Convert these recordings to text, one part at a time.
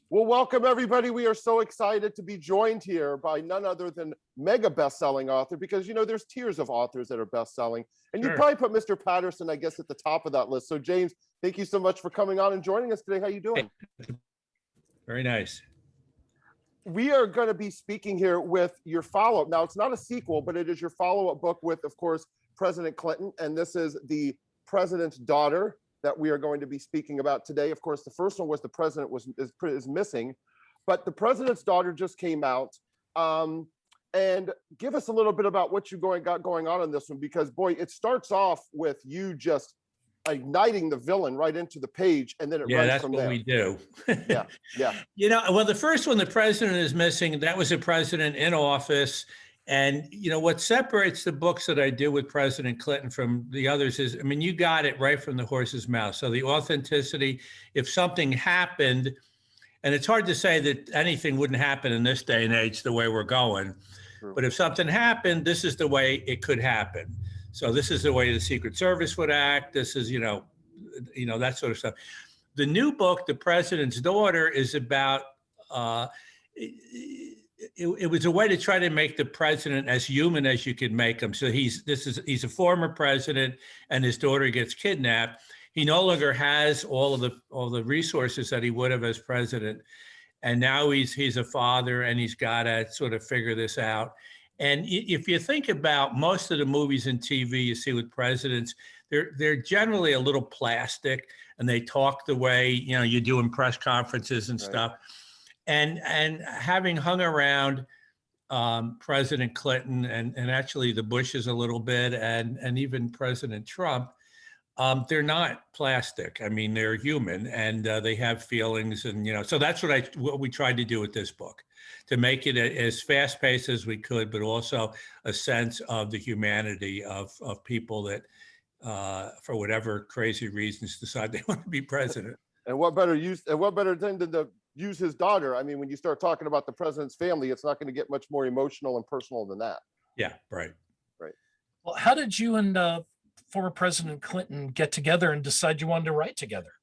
Well, welcome everybody. We are so excited to be joined here by none other than mega best-selling author, because there's tiers of authors that are best-selling, and you probably put Mr. Patterson, I guess, at the top of that list. So James, thank you so much for coming on and joining us today. How you doing? Very nice. We are going to be speaking here with your follow-up. Now, it's not a sequel, but it is your follow-up book with, of course, President Clinton, and this is The President's Daughter that we are going to be speaking about today. Of course, the first one was The President is Missing, but The President's Daughter just came out. And give us a little bit about what you got going on in this one, because boy, it starts off with you just igniting the villain right into the page, and then it runs from there. Yeah, that's what we do. Yeah. Well, the first one, The President is Missing, that was a president in office. And, what separates the books that I do with President Clinton from the others is, you got it right from the horse's mouth. So the authenticity, if something happened, and it's hard to say that anything wouldn't happen in this day and age the way we're going, but if something happened, this is the way it could happen. So this is the way the Secret Service would act. This is, that sort of stuff. The new book, The President's Daughter, is about, it was a way to try to make the president as human as you could make him. So he's a former president, and his daughter gets kidnapped. He no longer has all the resources that he would have as president, and now he's a father, and he's got to sort of figure this out. And if you think about most of the movies and TV you see with presidents, they're generally a little plastic, and they talk the way you do in press conferences and stuff. And having hung around President Clinton and actually the Bushes a little bit, and even President Trump, they're not plastic. They're human, and they have feelings, and so that's what we tried to do with this book, to make it as fast-paced as we could, but also a sense of the humanity of people that, for whatever crazy reasons, decide they want to be president. And what better than to use his daughter? When you start talking about the president's family, it's not going to get much more emotional and personal than that. Yeah, right. Well, how did you and former President Clinton get together and decide you wanted to write together?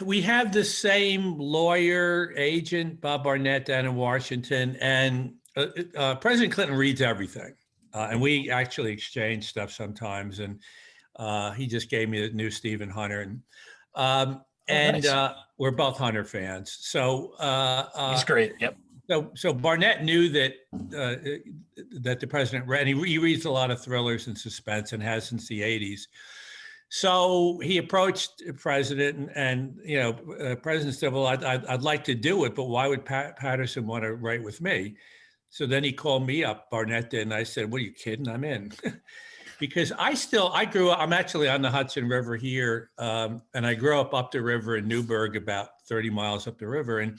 We have the same lawyer agent, Bob Barnett, down in Washington, and President Clinton reads everything, and we actually exchange stuff sometimes. And he just gave me the new Stephen Hunter, and nice. We're both Hunter fans. So he's great. Yep. So Barnett knew that the president read, and he reads a lot of thrillers and suspense, and has since the 80s. So he approached the president, and president said, "Well, I'd like to do it, but why would Patterson want to write with me?" So then he called me up, Barnett did, and I said, "What, are you kidding? I'm in." Because I grew up, I'm actually on the Hudson River here, and I grew up the river in Newburgh, about 30 miles up the river. And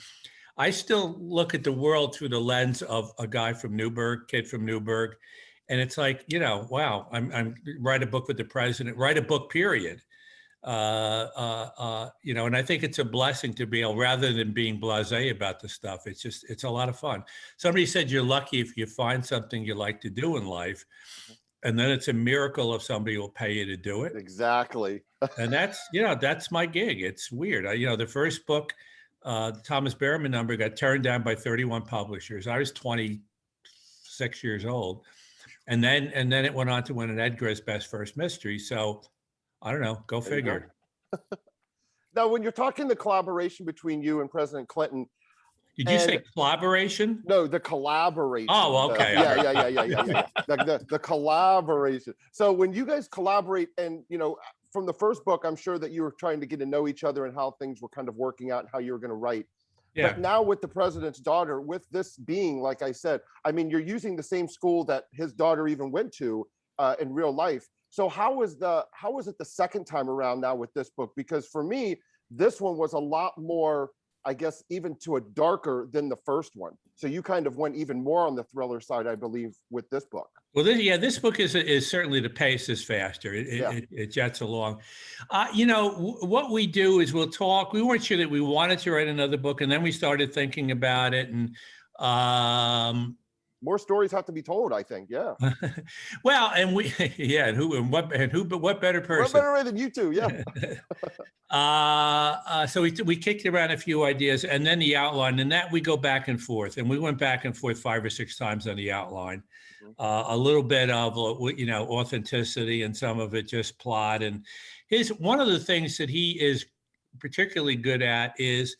I still look at the world through the lens of a guy from Newburgh, kid from Newburgh. And it's like, wow, I'm write a book with the president, write a book, period. And I think it's a blessing to be able, rather than being blasé about the stuff, it's a lot of fun. Somebody said you're lucky if you find something you like to do in life. And then it's a miracle if somebody will pay you to do it. Exactly. And that's my gig. It's weird. The first book, the Thomas Behrman number, got turned down by 31 publishers. I was 26 years old. And then it went on to win an Edgar's Best First Mystery. So I don't know, go figure. Now, when you're talking the collaboration between you and President Clinton, did you say collaboration? No, the collaboration. Oh, okay. Yeah. The collaboration. So when you guys collaborate, and from the first book, I'm sure that you were trying to get to know each other and how things were kind of working out and how you were going to write. Yeah. But now with The President's Daughter, with this being, like I said, you're using the same school that his daughter even went to in real life. So how was it the second time around now with this book? Because for me, this one was a lot more, I guess, even to a darker than the first one. So you kind of went even more on the thriller side, I believe, with this book. Well, this book is certainly, the pace is faster. It jets along. What we do is we'll talk. We weren't sure that we wanted to write another book, and then we started thinking about it, and more stories have to be told, I think. Yeah. Well, and we, yeah, but what better person? What better way than you two? Yeah. So we kicked around a few ideas, and then the outline, and that we go back and forth, and we went back and forth 5 or 6 times on the outline. A little bit of authenticity, and some of it just plot. And one of the things that he is particularly good at is,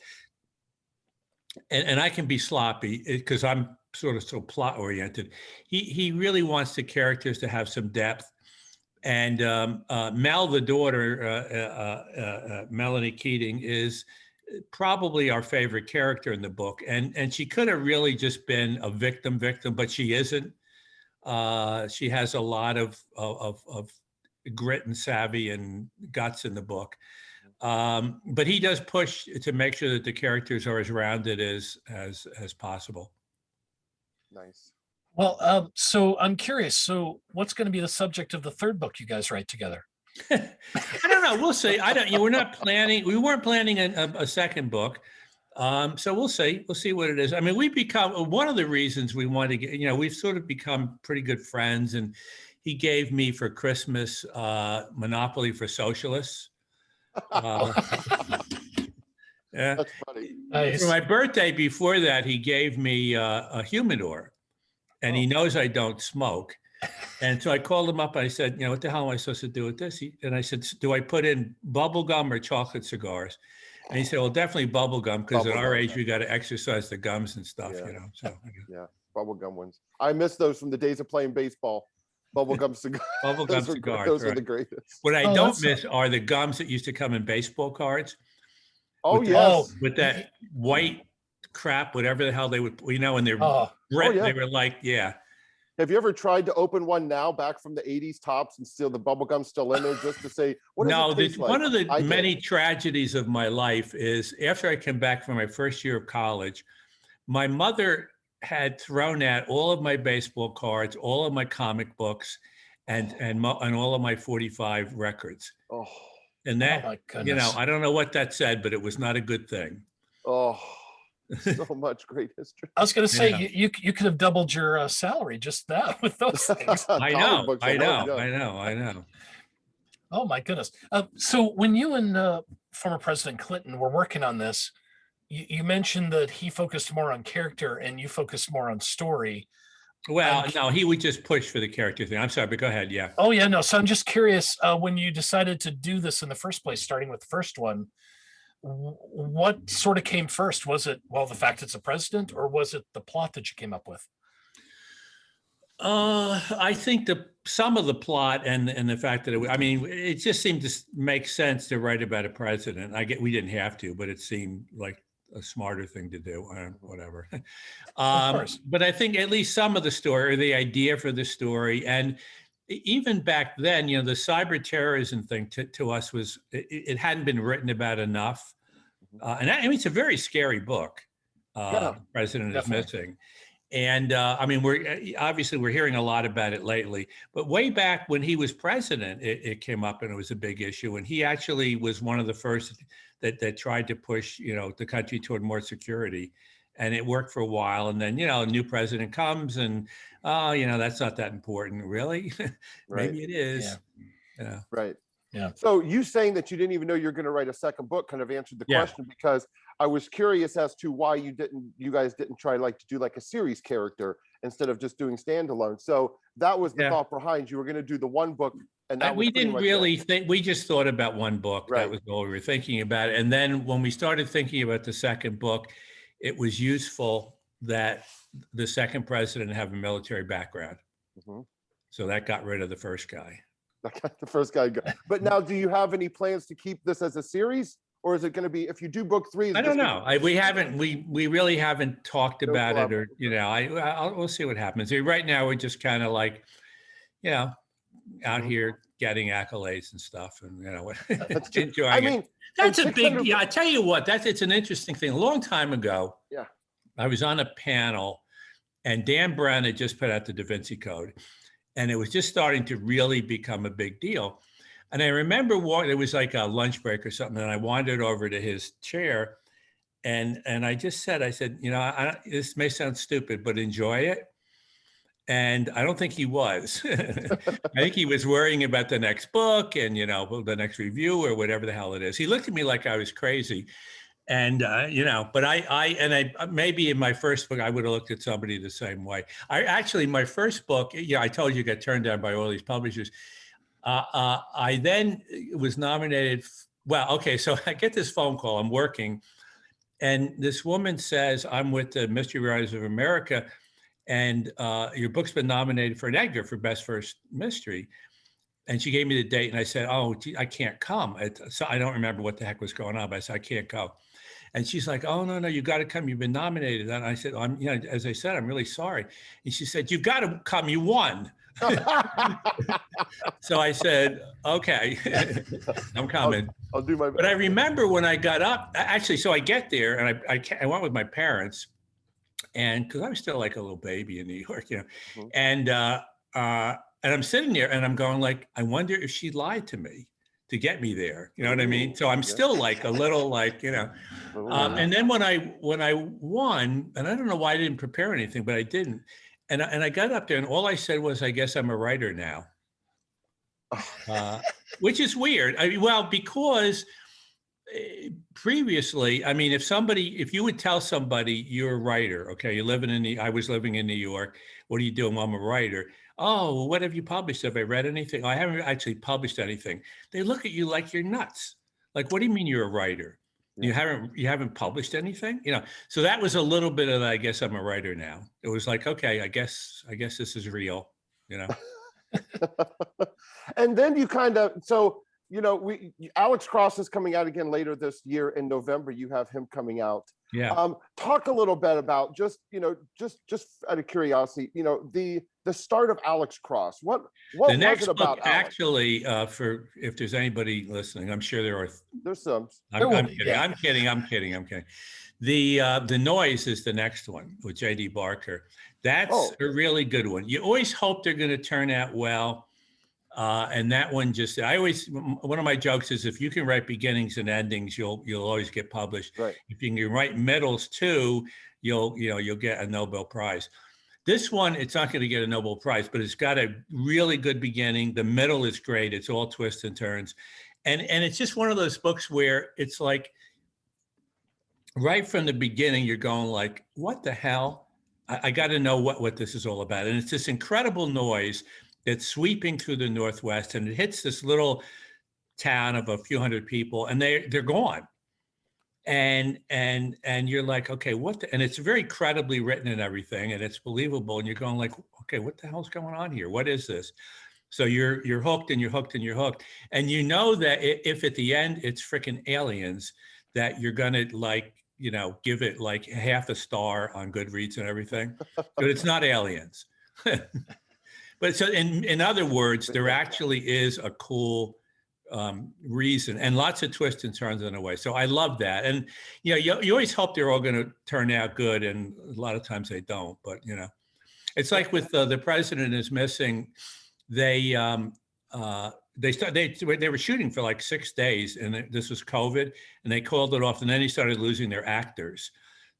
and I can be sloppy because I'm sort of so plot oriented. He really wants the characters to have some depth. And Mel, the daughter, Melanie Keating, is probably our favorite character in the book. And she could have really just been a victim, but she isn't. She has a lot of grit and savvy and guts in the book. But he does push to make sure that the characters are as rounded as possible. Nice. Well, so I'm curious. So what's going to be the subject of the third book you guys write together? I don't know. We'll see. We're not planning. We weren't planning a second book. So we'll see. We'll see what it is. I mean, we've become, one of the reasons we want to get, we've sort of become pretty good friends. And he gave me for Christmas Monopoly for Socialists. Yeah. That's funny. Nice. For my birthday before that, he gave me a humidor, and he knows I don't smoke. And so I called him up. I said, what the hell am I supposed to do with this? And I said, do I put in bubble gum or chocolate cigars? And he said, well, definitely bubble gum, because at our age, we got to exercise the gums and stuff, So yeah, bubble gum ones. I miss those from the days of playing baseball. Bubble gum cigars. Bubble gum cigars. Those are the greatest. What I don't miss are the gums that used to come in baseball cards. Oh, yes. With that white crap, whatever the hell they would, and they're red. yeah. They were like, yeah. Have you ever tried to open one now, back from the 80s tops, and still the bubble gum still in there, just to say, what does it taste like? One of the many tragedies of my life is, after I came back from my first year of college, my mother had thrown out all of my baseball cards, all of my comic books, and all of my 45 records. Oh. And that, my goodness. I don't know what that said, but it was not a good thing. Oh, so much great history. I was going to say, you could have doubled your salary just that with those things. I know. Oh my goodness. So when you and former President Clinton were working on this, you mentioned that he focused more on character and you focused more on story. Well, no, he would just push for the character thing. I'm sorry, but go ahead. Yeah. Oh yeah, no. So I'm just curious, when you decided to do this in the first place, starting with the first one, what sort of came first? Was it, the fact it's a president, or was it the plot that you came up with? I think some of the plot and the fact that it just seemed to make sense to write about a president. We didn't have to, but it seemed like a smarter thing to do, whatever. But I think at least some of the story, or the idea for the story, and even back then, the cyber terrorism thing to us was, it hadn't been written about enough. And it's a very scary book. The President is Missing. And we're hearing a lot about it lately, but way back when he was president, it came up and it was a big issue. And he actually was one of the first that tried to push, the country toward more security, and it worked for a while. And then, a new president comes and, that's not that important, really. Maybe it is. Yeah. Right. Yeah. So you saying that you didn't even know you're going to write a second book kind of answered the question, because I was curious as to why you guys didn't try to do like a series character instead of just doing standalone. So that was the thought behind, you were going to do the one book. And that we didn't really think, we just thought about one book. Right. That was all we were thinking about. And then when we started thinking about the second book, it was useful that the second president have a military background. Mm-hmm. So that got rid of the first guy. The first guy. But now, do you have any plans to keep this as a series, or is it going to be, if you do book 3? I don't know. We really haven't talked about it, or we'll see what happens. Right now, we're just kind of like, out here getting accolades and stuff, and enjoying it. That's a big. Yeah, I tell you what. It's an interesting thing. A long time ago, I was on a panel, and Dan Brown had just put out the Da Vinci Code. And it was just starting to really become a big deal. And I remember it was like a lunch break or something, and I wandered over to his chair, and I just said, this may sound stupid, but enjoy it. And I don't think he was. I think he was worrying about the next book and, you know, the next review or whatever the hell it is. He looked at me like I was crazy. And, you know, but I maybe in my first book, I would have looked at somebody the same way. My first book, I told you got turned down by all these publishers. I then was nominated. So I get this phone call. I'm working. And this woman says, I'm with the Mystery Writers of America. And your book's been nominated for an Edgar for Best First Mystery. And she gave me the date and I said, oh, gee, I can't come. So I don't remember what the heck was going on, but I said, I can't go. And she's like, oh, no, you got to come. You've been nominated. And I said, as I said, I'm really sorry. And she said, you've got to come. You won. So I said, okay, I'm coming. I'll do my best. But I remember when I got up, actually, so I get there and I went with my parents. And because I was still like a little baby in New York, and I'm sitting there and I'm going like, I wonder if she lied to me to get me there. You know what I mean? So I'm still like a little like, and then when I won, and I don't know why I didn't prepare anything, but I didn't. And I got up there and all I said was, I guess I'm a writer now, which is weird. Because previously, I mean, if you would tell somebody you're a writer, okay, I was living in New York. What are you doing? Well, I'm a writer. Oh, what have you published? Have I read anything? I haven't actually published anything. They look at you like you're nuts. Like, what do you mean you're a writer? Yeah. You haven't published anything? So that was a little bit of, I guess I'm a writer now. It was like, okay, I guess this is real, And then you Alex Cross is coming out again later this year in November. You have him coming out. Yeah. Talk a little bit about just out of curiosity, the start of Alex Cross. What the next was it about? Book, actually, for if there's anybody listening, I'm sure there are. There's some. I'm kidding. The Noise is the next one with J.D. Barker. That's a really good one. You always hope they're going to turn out well. And that one one of my jokes is if you can write beginnings and endings, you'll always get published. Right. If you can write middles too, you'll get a Nobel Prize. This one, it's not going to get a Nobel Prize, but it's got a really good beginning. The middle is great. It's all twists and turns. And it's just one of those books where it's like right from the beginning, you're going like, what the hell? I got to know what this is all about. And it's this incredible noise that's sweeping through the Northwest, and it hits this little town of a few hundred people, and they're gone. And you're like, okay, and it's very credibly written and everything, and it's believable, and you're going like, okay, what the hell's going on here? What is this? So you're hooked and you're hooked and you're hooked. And you know that if at the end it's freaking aliens, that you're gonna give it like half a star on Goodreads and everything, but it's not aliens. But so in other words, there actually is a cool reason and lots of twists and turns in a way. So I love that. And, you always hope they're all going to turn out good. And a lot of times they don't, but, it's like with The President is Missing. They were shooting for like 6 days, and this was COVID, and they called it off, and then they started losing their actors.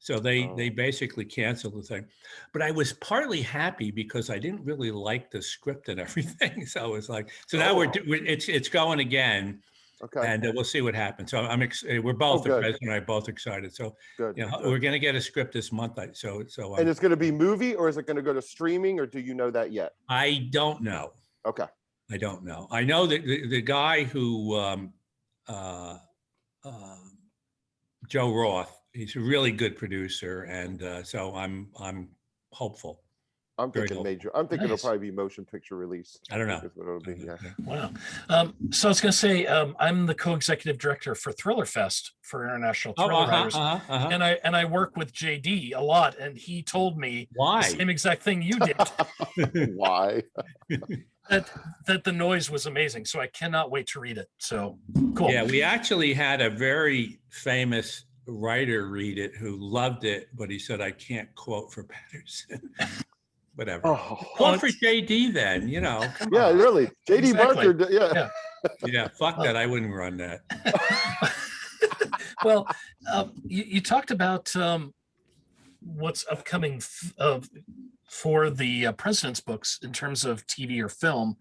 So they basically canceled the thing. But I was partly happy because I didn't really like the script and everything. So I was like, now it's going again. Okay. And we'll see what happens. So we're both, the president and I, both excited. So good. We're going to get a script this month. And it's going to be movie, or is it going to go to streaming, or do you know that yet? I don't know. Okay. I don't know. I know that the guy who Joe Roth, he's a really good producer, and so I'm hopeful. I'm thinking major. I'm thinking it'll probably be motion picture release. I don't know. What it'll be, yeah. Wow. So I was going to say, I'm the co-executive director for Thriller Fest for International Thriller Writers, and I work with JD a lot, and he told me the same exact thing you did. Why? that the noise was amazing. So I cannot wait to read it. So cool. Yeah, we actually had a very famous writer read it who loved it, but he said, I can't quote for Patterson. Whatever. Quote for JD then, come on. Really. JD Exactly. Barker, Yeah, fuck that. I wouldn't run that. Well, you talked about what's upcoming for the president's books in terms of TV or film,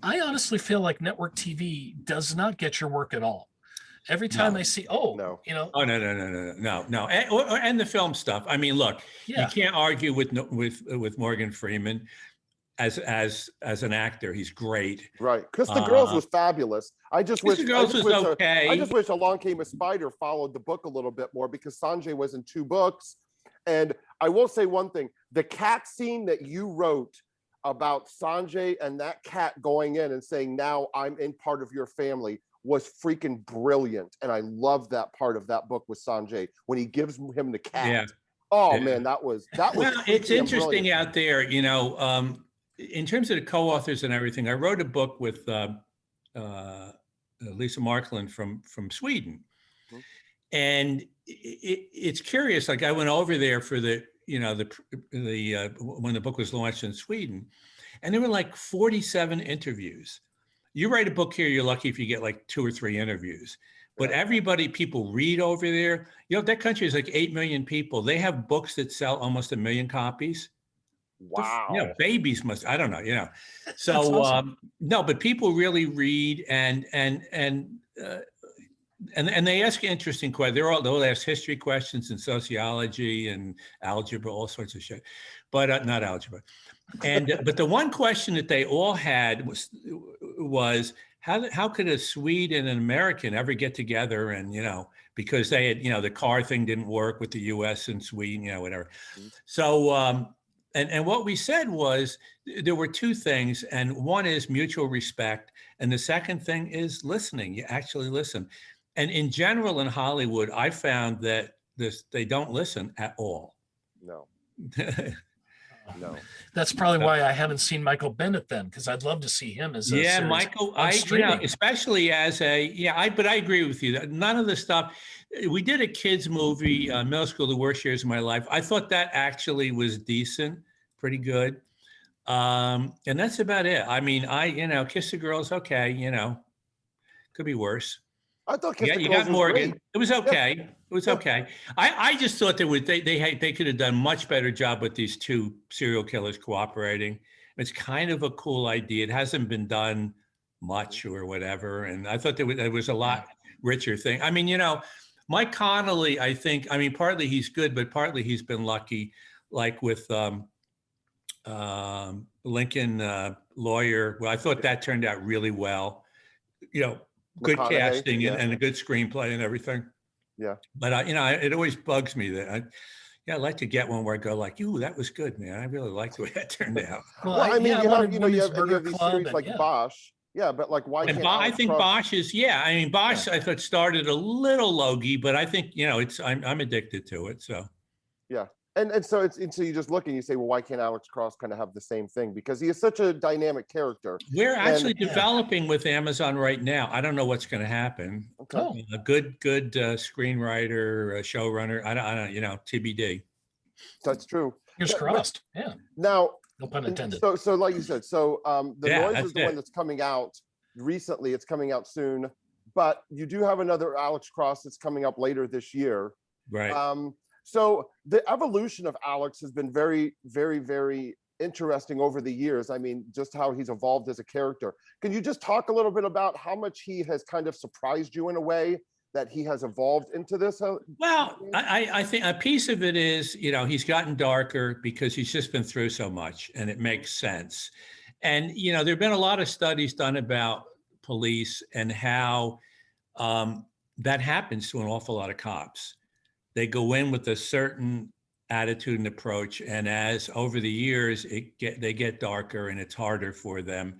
I honestly feel like network TV does not get your work at all. Every time I see, No. you know, Oh, no. And the film stuff. I mean, look, you can't argue with Morgan Freeman as an actor. He's great. Right. Kiss the Girls was fabulous. I just wish okay. I just wish Along Came a Spider followed the book a little bit more, because Sanjay was in 2 books. And I will say one thing, the cat scene that you wrote about Sanjay and that cat going in and saying, now I'm in part of your family, was freaking brilliant. And I love that part of that book with Sanjay when he gives him the cat. Yeah. Oh man, that was well, it's interesting out there, you know, in terms of the co-authors and everything. I wrote a book with Lisa Marklund from Sweden. Mm-hmm. And it's curious, like I went over there for the, you know, when the book was launched in Sweden, and there were like 47 interviews. You write a book here, you're lucky if you get like 2 or 3 interviews. But people read over there. You know, that country is like 8 million people. They have books that sell almost 1 million copies. Wow. You know, babies must, I don't know, you know. So awesome. No, but people really read and they ask interesting questions. They'll ask history questions and sociology and algebra, all sorts of shit. But not algebra. And but the one question that they all had was how could a Swede and an American ever get together? And, you know, because they had, you know, the car thing didn't work with the US and Sweden, you know, whatever. Mm-hmm. So and what we said was there were 2 things, and one is mutual respect, and the second thing is listening. You actually listen. And in general in Hollywood, I found that they don't listen at all. No. No. That's probably why I haven't seen Michael Bennett then, because I'd love to see him as a series Michael, you know, especially as but I agree with you. None of the stuff. We did a kids movie, middle school, the worst years of my life. I thought that actually was decent, pretty good. And that's about it. I mean, Kiss the Girls, okay, you know, could be worse. I thought Kiss the Girls you got Morgan. Great. It was okay. Yeah. It was okay. I just thought they could have done much better job with these 2 serial killers cooperating. It's kind of a cool idea. It hasn't been done much or whatever. And I thought there was a lot richer thing. I mean, you know, Mike Connolly, I think, I mean, partly he's good, but partly he's been lucky, like with Lincoln Lawyer. Well, I thought that turned out really well. You know, good casting and a good screenplay and everything. Yeah. But, you know, it always bugs me that I'd like to get one where I go like, ooh, that was good, man. I really like the way that turned out. Well, I mean, you have these series like Bosch. Yeah, but like, why can't I think Bosch is, I mean, Bosch, I thought started a little logy, but I think, you know, I'm addicted to it. So. Yeah. And so you just look and you say, well, why can't Alex Cross kind of have the same thing? Because he is such a dynamic character. We're actually developing with Amazon right now. I don't know what's going to happen. Okay. A good screenwriter, showrunner. I don't, you know, TBD. That's true. Fingers crossed. Yeah. Now, no pun intended. So like you said, The Noise is the one that's coming out recently. It's coming out soon, but you do have another Alex Cross that's coming up later this year. Right. So the evolution of Alex has been very, very, very interesting over the years. I mean, just how he's evolved as a character. Can you just talk a little bit about how much he has kind of surprised you in a way that he has evolved into this? Well, I think a piece of it is, you know, he's gotten darker because he's just been through so much, and it makes sense. And, you know, there have been a lot of studies done about police and how that happens to an awful lot of cops. They go in with a certain attitude and approach, and as over the years they get darker, and it's harder for them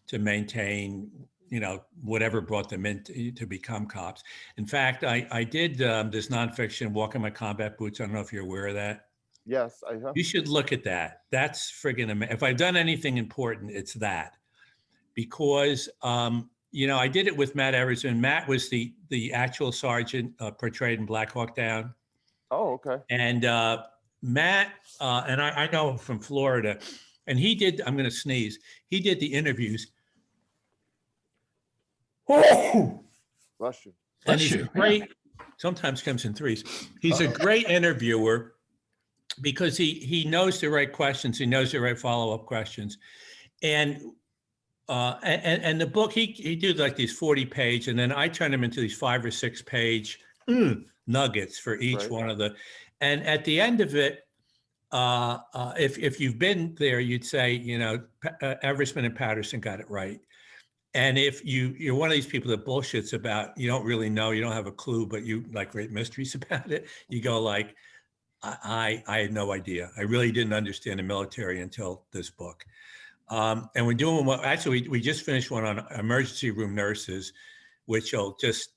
to maintain, you know, whatever brought them in to become cops. In fact, I did this nonfiction, Walk in My Combat Boots. I don't know if you're aware of that. Yes, I have. You should look at that. That's friggin' amazing. If I've done anything important, it's that, because you know, I did it with Matt Everson. Matt was the actual sergeant portrayed in Black Hawk Down. Oh, okay. And Matt, and I know him from Florida, and he did, I'm going to sneeze, he did the interviews. Oh! Bless you. And he's great, sometimes comes in threes. He's a great interviewer. because he knows the right questions, he knows the right follow-up questions, and the book he did like these 40-page, and then I turned them into these 5 or 6 page nuggets for each one of the, and at the end of it, if you've been there, you'd say, Eversman and Patterson got it right. And if you're one of these people that bullshits about, you don't really know, you don't have a clue, but you like great mysteries about it, you go like, I had no idea. I really didn't understand the military until this book. And we're doing one, actually, we just finished one on emergency room nurses, which will just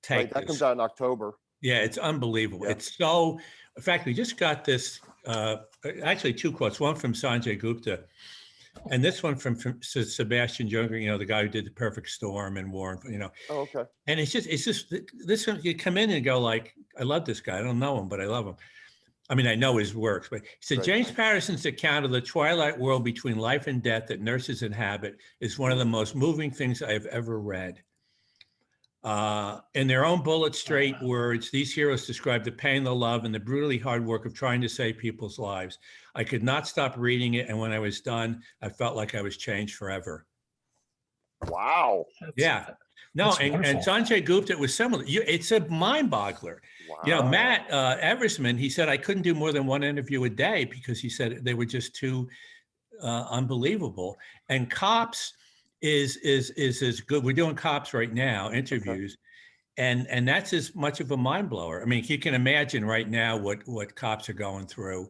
take that comes out in October. Yeah, it's unbelievable. Yeah. It's so, in fact, we just got this, actually 2 quotes, one from Sanjay Gupta, and this one from Sebastian Junger, the guy who did The Perfect Storm and War, Oh, okay. And it's just this one, you come in and go like, I love this guy. I don't know him, but I love him. I mean, I know his works, but he said, James Patterson's account of the twilight world between life and death that nurses inhabit is one of the most moving things I have ever read. In their own bullet straight words, these heroes describe the pain, the love, and the brutally hard work of trying to save people's lives. I could not stop reading it, and when I was done, I felt like I was changed forever. Wow. Yeah. No, and Sanjay Gupta was similar. It's a mind boggler. Wow. Matt Eversman, he said, I couldn't do more than 1 interview a day because he said they were just too unbelievable. And Cops is as good. We're doing Cops right now, interviews. Okay. And that's as much of a mind blower. I mean, you can imagine right now what Cops are going through.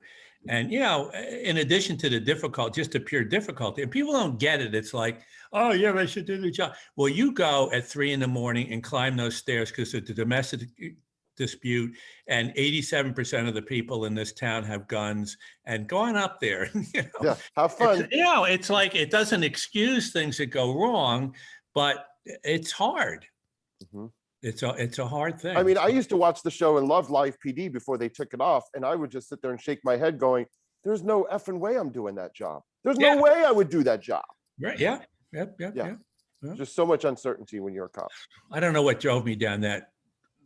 And, in addition to the pure difficulty, and people don't get it. It's like, oh, yeah, they should do their job. Well, you go at 3 a.m. and climb those stairs because of the domestic dispute, and 87% of the people in this town have guns, and going up there, yeah, have fun. It's like, it doesn't excuse things that go wrong, but it's hard. Mm-hmm. It's a hard thing. I mean, I used to watch the show and love Live PD before they took it off, and I would just sit there and shake my head going, there's no effing way I'm doing that job. There's no way I would do that job. Right. Yeah. Yep. Just so much uncertainty when you're a cop. I don't know what drove me down that.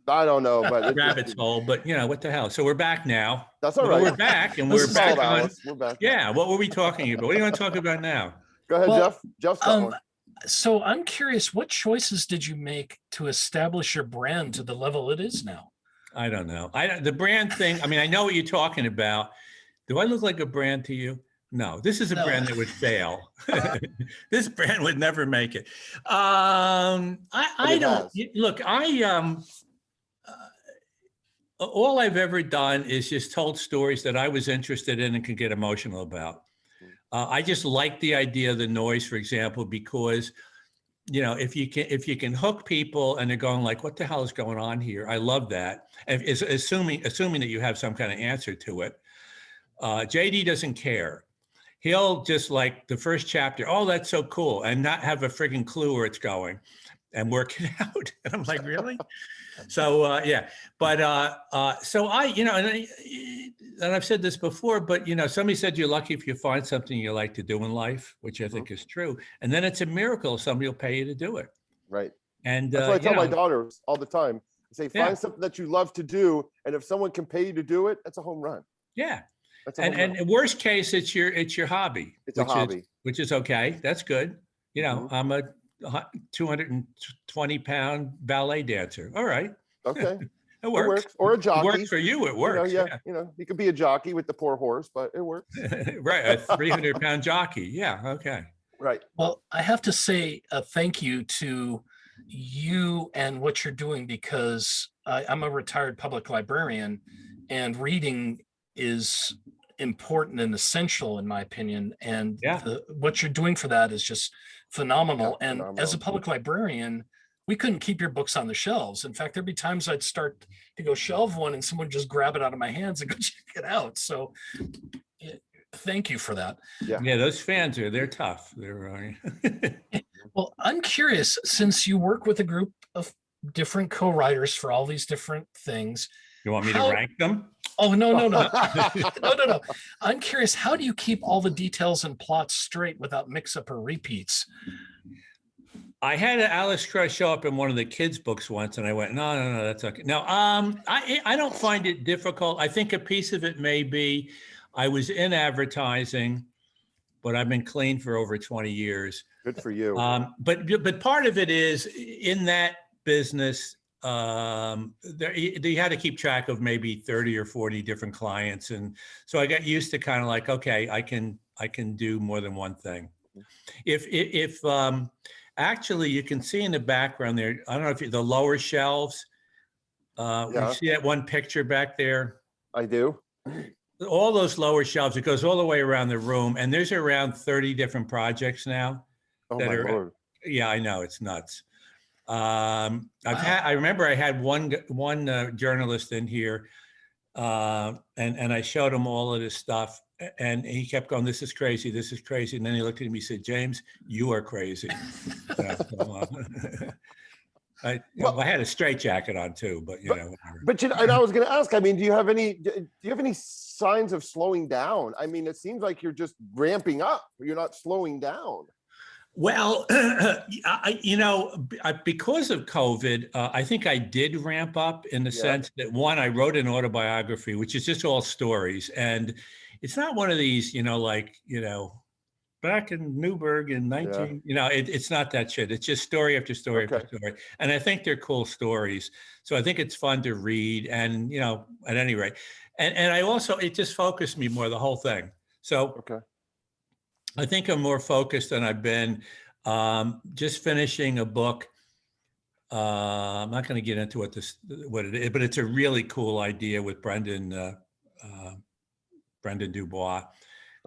I don't know, but rabbit's hole, but what the hell? So we're back now. That's all right. We're back, and we're back on. We're back. Yeah. What were we talking about? What do you want to talk about now? Go ahead, Jeff. Jeff's got one. So I'm curious, what choices did you make to establish your brand to the level it is now? I don't know. The brand thing, I mean, I know what you're talking about. Do I look like a brand to you? No, this is a brand that would fail. This brand would never make it. I don't look, all I've ever done is just told stories that I was interested in and could get emotional about. I just like the idea of the noise, for example, because, if you can hook people and they're going like, what the hell is going on here? I love that. And assuming that you have some kind of answer to it. JD doesn't care. He'll just like the first chapter, oh, that's so cool, and not have a freaking clue where it's going and work it out. And I'm like, really? So, yeah. But so and I've said this before, but, somebody said you're lucky if you find something you like to do in life, which I think is true. And then it's a miracle if somebody will pay you to do it. Right. And that's what I tell my daughters all the time. I say, find something that you love to do. And if someone can pay you to do it, that's a home run. Yeah. And worst case, it's your hobby. It's a hobby. Which is okay. That's good. I'm a 220-pound ballet dancer. All right. Okay. It works. Or a jockey. It works for you. It works. You could be a jockey with the poor horse, but it works. Right. A 300-pound jockey. Yeah. Okay. Right. Well, I have to say thank you to you and what you're doing, because I'm a retired public librarian, and reading is important and essential in my opinion, and what you're doing for that is just phenomenal. And as a public librarian, we couldn't keep your books on the shelves. In fact, there'd be times I'd start to go shelve one and someone would just grab it out of my hands and go check it out. So thank you for that. Yeah, those fans they're tough. Well, I'm curious, since you work with a group of different co-writers for all these different things. You want me to rank them? Oh, no. No. I'm curious, how do you keep all the details and plots straight without mix-up or repeats? I had Alice Crush show up in one of the kids' books once, and I went, no, that's okay. No, I don't find it difficult. I think a piece of it may be I was in advertising, but I've been clean for over 20 years. Good for you. But part of it is in that business, they had to keep track of maybe 30 or 40 different clients, and so I got used to kind of like, okay, I can do more than one thing. If actually, you can see in the background there, I don't know if the lower shelves, you see that one picture back there? I do. All those lower shelves, it goes all the way around the room, and there's around 30 different projects now. Oh my Lord. Yeah, I know, it's nuts. I remember I had one journalist in here, and I showed him all of this stuff, and he kept going, this is crazy, and then he looked at me and said, James, you are crazy. I had a straitjacket on too, but whatever. But and I was going to ask, I mean, do you have any signs of slowing down? I mean, it seems like you're just ramping up. You're not slowing down. Well, because of COVID, I think I did ramp up in the sense that, one, I wrote an autobiography, which is just all stories. And it's not one of these, back in Newburgh in 19, it's not that shit. It's just story after story after story. And I think they're cool stories. So I think it's fun to read and, at any rate. And I also, it just focused me more, the whole thing. So I think I'm more focused than I've been. Just finishing a book. I'm not going to get into what it is, but it's a really cool idea with Brendan Dubois,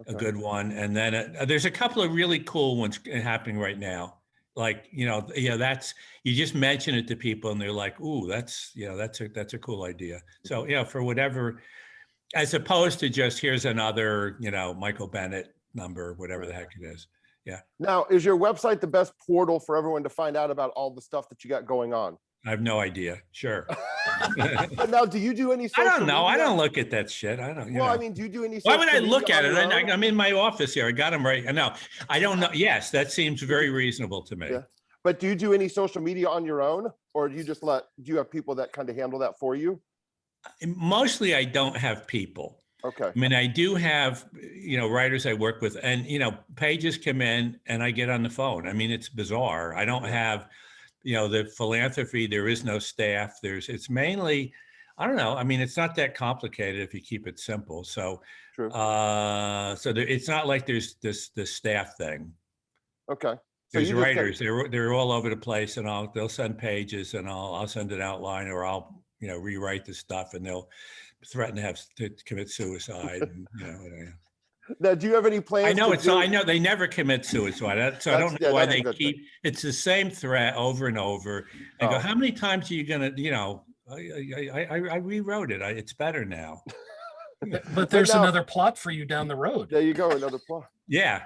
a good one. And then there's a couple of really cool ones happening right now. Like, that's, you just mention it to people and they're like, ooh, that's a cool idea. So, for whatever, as opposed to just here's another, Michael Bennett number, whatever the heck it is. Yeah. Now, is your website the best portal for everyone to find out about all the stuff that you got going on? I have no idea. Sure. But now, do you do any social I don't know. media? I don't look at that shit. I don't. I mean, do you do any? Why would I look at it? I'm in my office here. I got them right. No, I don't know. Yes, that seems very reasonable to me. Yeah. But do you do any social media on your own, or do you just do you have people that kind of handle that for you? Mostly, I don't have people. Okay. I mean, I do have, writers I work with, and, pages come in and I get on the phone. I mean, it's bizarre. I don't have, the philanthropy. There is no staff. It's mainly, I don't know. I mean, it's not that complicated if you keep it simple. So, True. It's not like there's this staff thing. Okay. So there's writers. They're all over the place, and they'll send pages, and I'll send an outline, or I'll rewrite the stuff, and they'll threaten to commit suicide. And, Now, do you have any plans? I know they never commit suicide. So I don't know why they keep. It's the same threat over and over. I go, how many times are you gonna? I rewrote it. It's better now. But there's another plot for you down the road. There you go, another plot. Yeah.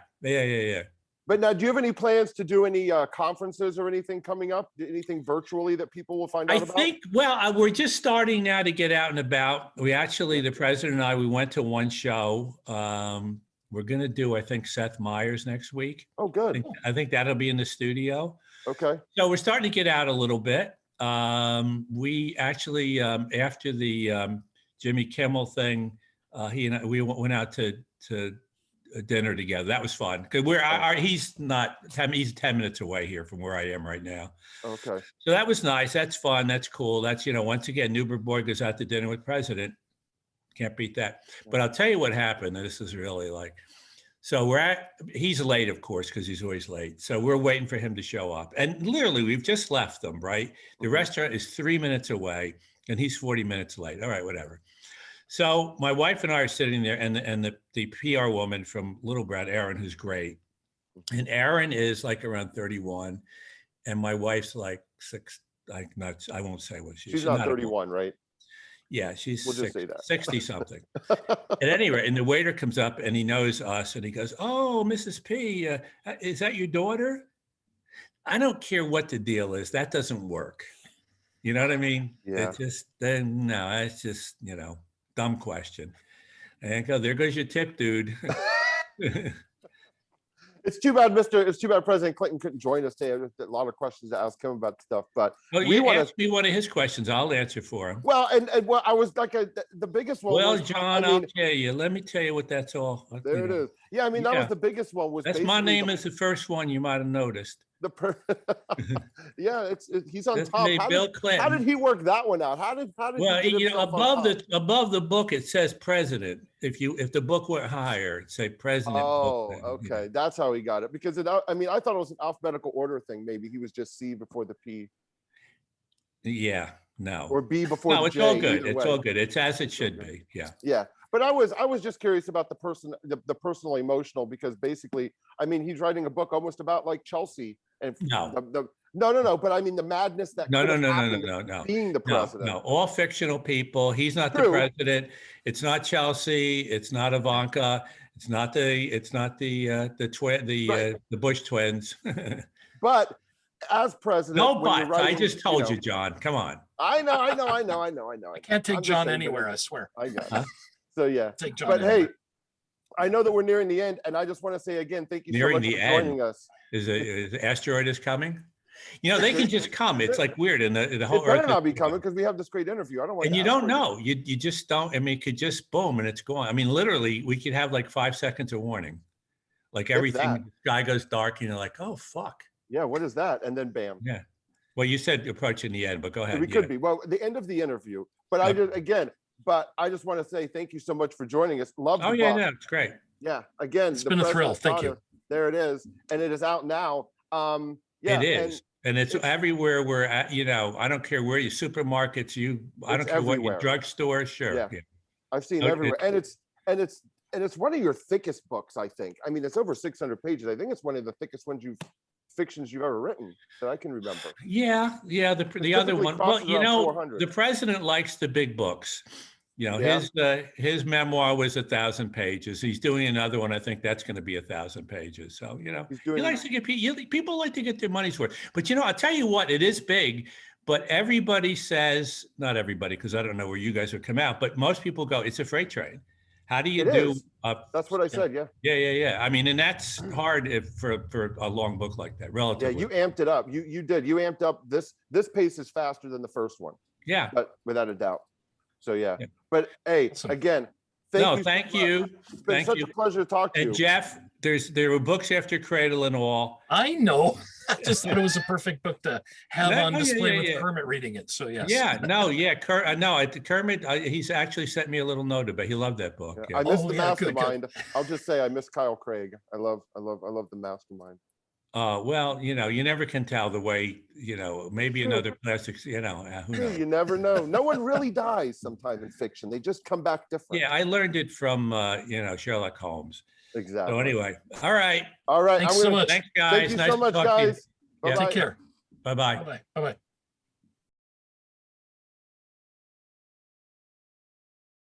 But now, do you have any plans to do any conferences or anything coming up? Anything virtually that people will find out about? I think, we're just starting now to get out and about. We actually, the president and I, we went to one show. We're going to do, I think, Seth Meyers next week. Oh, good. I think that'll be in the studio. Okay. So we're starting to get out a little bit. We actually, after the Jimmy Kimmel thing, we went out to a dinner together. That was fun because he's 10 minutes away here from where I am right now. Okay. So that was nice. That's fun. That's cool. That's, once again, Newburgh boy goes out to dinner with president. Can't beat that. But I'll tell you what happened. And this is really so he's late, of course, because he's always late. So we're waiting for him to show up. And literally, we've just left them, right? The restaurant is 3 minutes away and he's 40 minutes late. All right, whatever. So my wife and I are sitting there, and the PR woman from Little Brown, Erin, who's great. And Erin is like around 31, and my wife's like 6. I won't say what she's not 31, right? Yeah, she's we'll just say that. 60 something. At any rate, and the waiter comes up and he knows us, and he goes, "Oh, Mrs. P, is that your daughter?" I don't care what the deal is. That doesn't work. You know what I mean? Yeah. It's just it's just dumb question. And I go, there goes your tip, dude. It's too bad President Clinton couldn't join us today. There's a lot of questions to ask him about stuff, but well, you ask me one of his questions. I'll answer for him. Well, and well, I was like the biggest one. Well, was, John, I'll tell you. Let me tell you what that's all. There it is. Yeah, I mean, that was the biggest one. Was that's my name is the first one you might have noticed. Yeah, he's on That's top. Bill Clinton. How did he work that one out? How did well, he get above the book it says president. If the book were higher, it'd say president. Oh, okay, that's how he got it. Because I mean, I thought it was an alphabetical order thing. Maybe he was just C before the P. Yeah, no. Or B before the it's J. all good. It's all good. It's as it should be. Yeah. Yeah. But I was just curious about the personal emotional, because basically, I mean, he's writing a book almost about like Chelsea and no. No. But I mean, the madness that no. being the president. No, all fictional people. He's not the president. It's not Chelsea. It's not Ivanka. It's not the Bush twins. But as president, no buts. I just told you, John. Come on. I know. I can't take John anywhere. I swear. I got it. So yeah, but hey, I know that we're nearing the end, and I just want to say again, thank you so much for joining us. Is the asteroid is coming? You know, they can just come. It's like weird, and the whole Earth better not be coming, because we have this great interview. I don't want. And you don't know. You just don't. I mean, it could just boom and it's gone. I mean, literally, we could have like 5 seconds of warning, like everything. The sky goes dark, and you're like, oh fuck. Yeah, what is that? And then bam. Yeah. Well, you said approaching the end, but go ahead. We could be. Well, the end of the interview, but But I just want to say thank you so much for joining us. Love. Oh yeah, it's great. Yeah, again, it's been a thrill. Thank you. There it is, and it is out now. Yeah, it is, and it's everywhere. We're at. You know, I don't care where you supermarkets. I don't care everywhere. what your drugstore. Sure. Yeah. I've seen everywhere, and it's one of your thickest books. I think. I mean, it's over 600 pages. I think it's one of the thickest fictions you've ever written that I can remember. Yeah. The other one. Well, you know, 400. The president likes the big books. You know, his memoir was 1,000 pages. He's doing another one. I think that's going to be 1,000 pages. So, you know, he likes to get people like to get their money's worth. But, you know, I'll tell you what, it is big. But everybody says, not everybody, because I don't know where you guys would come out, but most people go, it's a freight train. How do you do? That's what I said. Yeah. Yeah. I mean, and that's hard for a long book like that. Relatively. Yeah, you amped it up. You did. You amped up. This pace is faster than the first one. Yeah. But without a doubt. So yeah. But hey, again, thank you. It's been such a pleasure to talk to you. And Jeff, there were books after Cradle and all. I know. I just thought it was a perfect book to have on display with Kermit reading it. So yes. Kermit, he's actually sent me a little note about. He loved that book. Yeah. I miss the Mastermind. Good. I'll just say I miss Kyle Craig. I love the Mastermind. Well, you know, you never can tell the way, you know, maybe another plastic, you know, who knows? You never know. No one really dies sometimes in fiction. They just come back different. Yeah, I learned it from, you know, Sherlock Holmes. Exactly. So anyway, all right. All right. Thanks so much. Thanks, guys. Thank you so much, guys. Take care. Bye-bye. Bye-bye. Bye-bye.